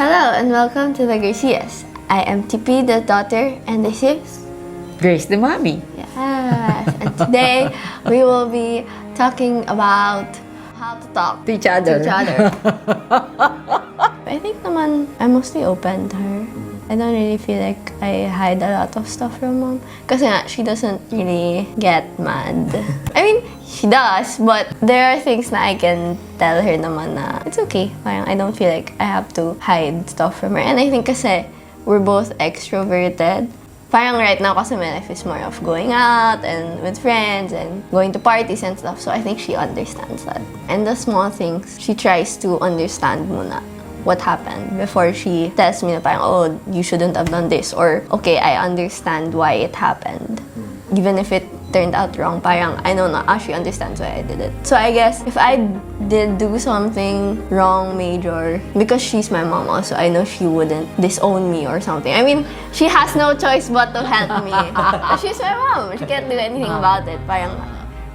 Hello and welcome to the Gracias. I am Tippi, the daughter, and this is Grace, the mommy. Yes. And today we will be talking about how to talk To each other. I think naman I'm mostly open to her. I don't really feel like I hide a lot of stuff from mom. Kasi nga, she doesn't really get mad. I mean, she does, but there are things na I can tell her naman na it's okay. Parang I don't feel like I have to hide stuff from her. And I think kasi we're both extroverted. Parang right now kasi my life is more of going out and with friends and going to parties and stuff. So I think she understands that. And the small things, she tries to understand muna what happened before she tells me na parang, oh, you shouldn't have done this. Or, okay, I understand why it happened. Even if it turned out wrong, parang, I know na, she understands why I did it. So I guess, if I did do something wrong, major, because she's my mom also, I know she wouldn't disown me or something. I mean, she has no choice but to help me. She's my mom. She can't do anything about it. Parang,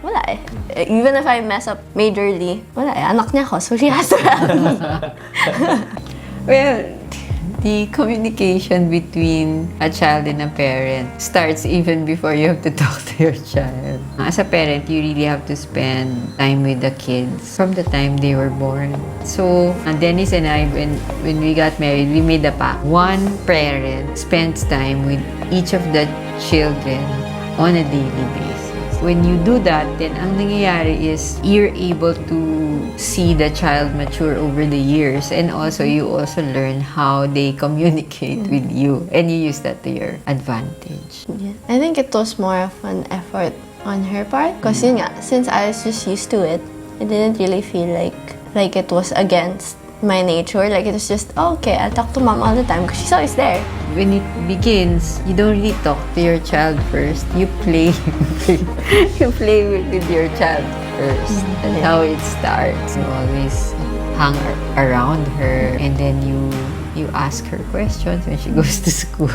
wala eh. Even if I mess up majorly, wala eh. Anak niya ako, so she has to help me. Well, the communication between a child and a parent starts even before you have to talk to your child. As a parent, you really have to spend time with the kids from the time they were born. So, Dennis and I, when we got married, we made a pact. One parent spends time with each of the children on a daily basis. When you do that, then ang nangyayari is you're able to see the child mature over the years, and also you also learn how they communicate with you, and you use that to your advantage. Yeah. I think it was more of an effort on her part because yun nga, since I was just used to it, I didn't really feel like it was against my nature. Like it was just, oh, okay, I'll talk to mom all the time because she's always there. When it begins, you don't really talk to your child first. You play. You play with your child first. That's how it starts. You always hang around her, and then you ask her questions when she goes to school.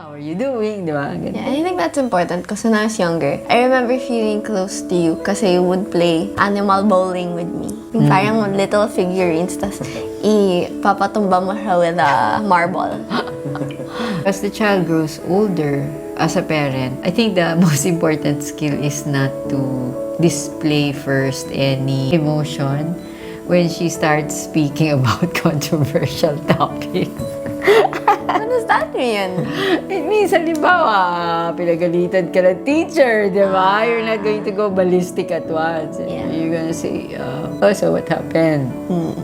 How are you doing? Diba? Yeah, I think that's important because when I was younger, I remember feeling close to you kasi you would play animal bowling with me. Yung parang little figurines, tas ipapatumba mo siya with a marble. As the child grows older, as a parent, I think the most important skill is not to display first any emotion when she starts speaking about controversial topics. What does that mean? It means, halimbawa, pinagalitan ka ng teacher, di ba? You're not going to go ballistic at once. Yeah. You're gonna say, oh, so what happened?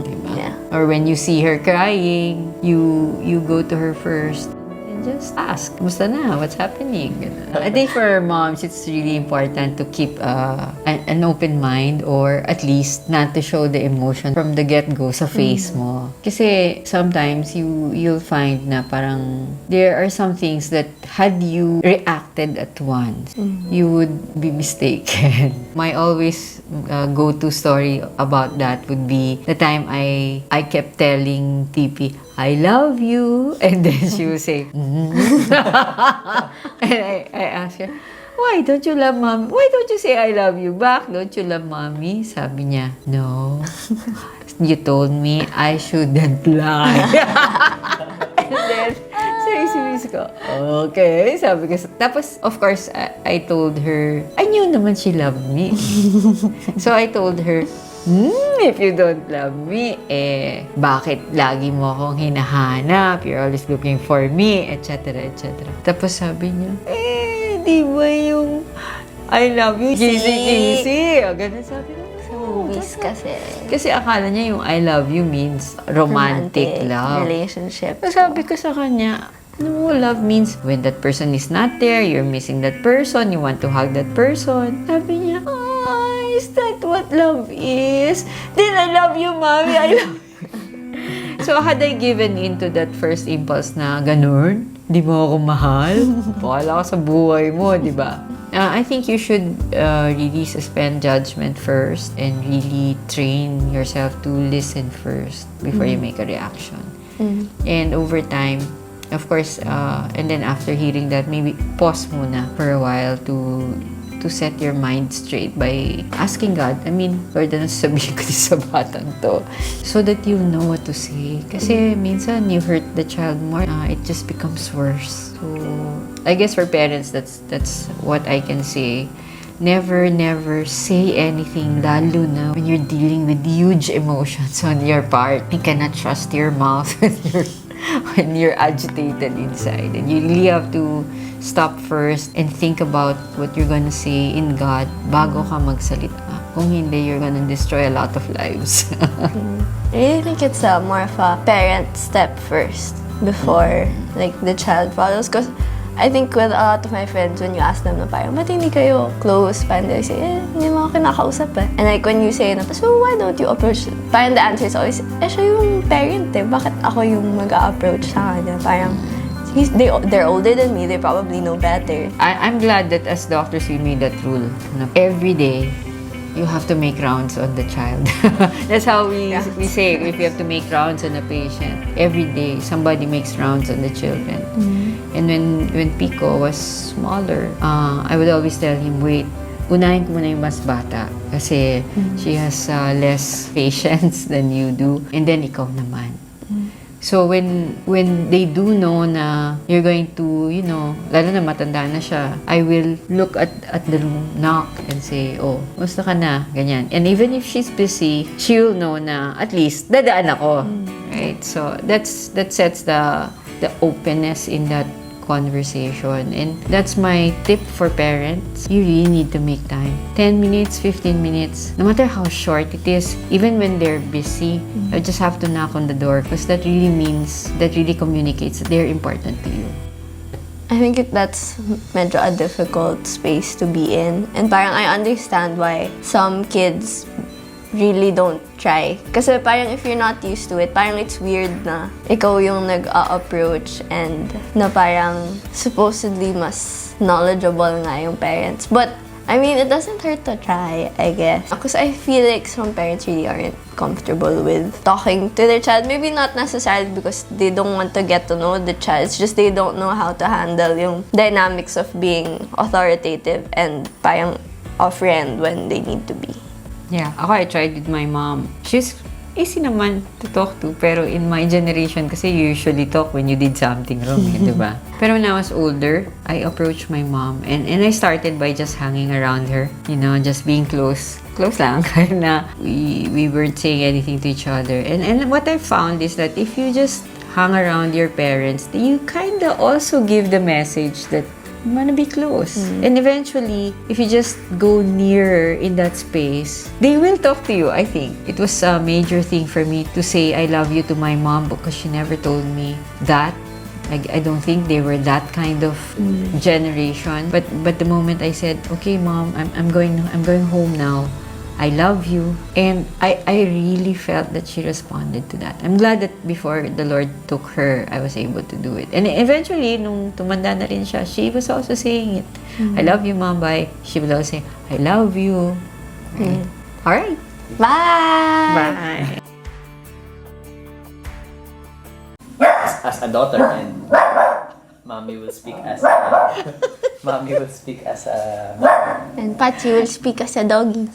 Diba? Yeah. Or when you see her crying, you go to her first and just ask, "Kumusta na? What's happening?" Ganun. I think for moms, it's really important to keep an open mind, or at least not to show the emotion from the get-go sa face mo. Kasi sometimes you'll find na parang there are some things that had you reacted at once, you would be mistaken. My always go-to story about that would be the time I kept telling Tippi, "I love you," and then she would say, and I asked her, "Why don't you love mom? Why don't you say I love you back? Don't you love mommy?" Sabi niya, "No. You told me I shouldn't lie." And then, seriously ko, okay. Sabi ko, tapos, of course, I told her, I knew naman she loved me. So I told her, if you don't love me, bakit lagi mo akong hinahanap? You're always looking for me, etc., etc. Tapos sabi niya, di ba yung I love you, kisi-kisi? Ganun sabi niya. Sa movies kasi. Kasi akala niya yung I love you means romantic love. Relationship. So sabi ko sa kanya, no, love means when that person is not there, you're missing that person, you want to hug that person. Sabi niya, is that what love is? Then I love you, mommy. I love you. So, had I given into that first impulse na ganun, di mo ako mahal, pakala ka sa buhay mo, di ba? I think you should really suspend judgment first and really train yourself to listen first before you make a reaction. And over time, of course, and then after hearing that, maybe pause muna for a while to to set your mind straight by asking God. I mean, Lord, ano sasabihin ko sa batang to? So that you'll know what to say. Kasi minsan, you hurt the child more, it just becomes worse. So, I guess for parents, that's what I can say. Never say anything, lalo na when you're dealing with huge emotions on your part. You cannot trust your mouth when you're agitated inside. And you really have to stop first and think about what you're gonna say in God bago ka magsalita. Kung hindi, you're gonna destroy a lot of lives. I really think it's more of a parent step first before like the child follows. Because I think with a lot of my friends, when you ask them na parang, ba't hindi kayo close? Parang they say, hindi mo ako kinakausap eh. And like when you say na, so why don't you approach? Parang the answer is always, siya yung parent eh. Bakit ako yung mag-a-approach sa kanya? Parang, they're older than me, they probably know better. I'm glad that as doctors, we made that rule. Every day, you have to make rounds on the child. That's how we say if you have to make rounds on a patient. Every day, somebody makes rounds on the children. And when Pico was smaller, I would always tell him, wait, unahin ko muna yung mas bata. Kasi she has less patience than you do. And then ikaw naman. So when they do know na you're going to, lalo na matanda na siya, I will look at the room, knock, and say, oh, musta ka na? Ganyan. And even if she's busy, she will know na at least dadaan ako. Right? So that sets the openness in that conversation. And that's my tip for parents. You really need to make time. 10 minutes, 15 minutes, no matter how short it is, even when they're busy, you just have to knock on the door because that really communicates that they're important to you. I think that's medyo a difficult space to be in. And parang I understand why some kids really don't try. Kasi parang if you're not used to it, parang it's weird na ikaw yung nag-a-approach and na parang supposedly mas knowledgeable nga yung parents. But, I mean, it doesn't hurt to try, I guess. Because I feel like some parents really aren't comfortable with talking to their child. Maybe not necessarily because they don't want to get to know the child. It's just they don't know how to handle yung dynamics of being authoritative and parang a friend when they need to be. Yeah, ako I tried with my mom. She's easy naman to talk to, pero in my generation, kasi you usually talk when you did something wrong, diba? Pero when I was older, I approached my mom, and I started by just hanging around her, just being close lang, kahit na we weren't saying anything to each other. And what I found is that if you just hang around your parents, you kind of also give the message that you want to be close. And eventually, if you just go nearer in that space, they will talk to you, I think. It was a major thing for me to say I love you to my mom because she never told me that. I don't think they were that kind of generation. But the moment I said, okay, Mom, I'm going home now. I love you. And I really felt that she responded to that. I'm glad that before the Lord took her, I was able to do it. And eventually, nung tumanda na rin siya, she was also saying it. I love you, Mom. Bye. She would also say, I love you. Right. All right. Bye! Bye. As a daughter, and mommy will speak as a mom. And Patsy will speak as a doggy.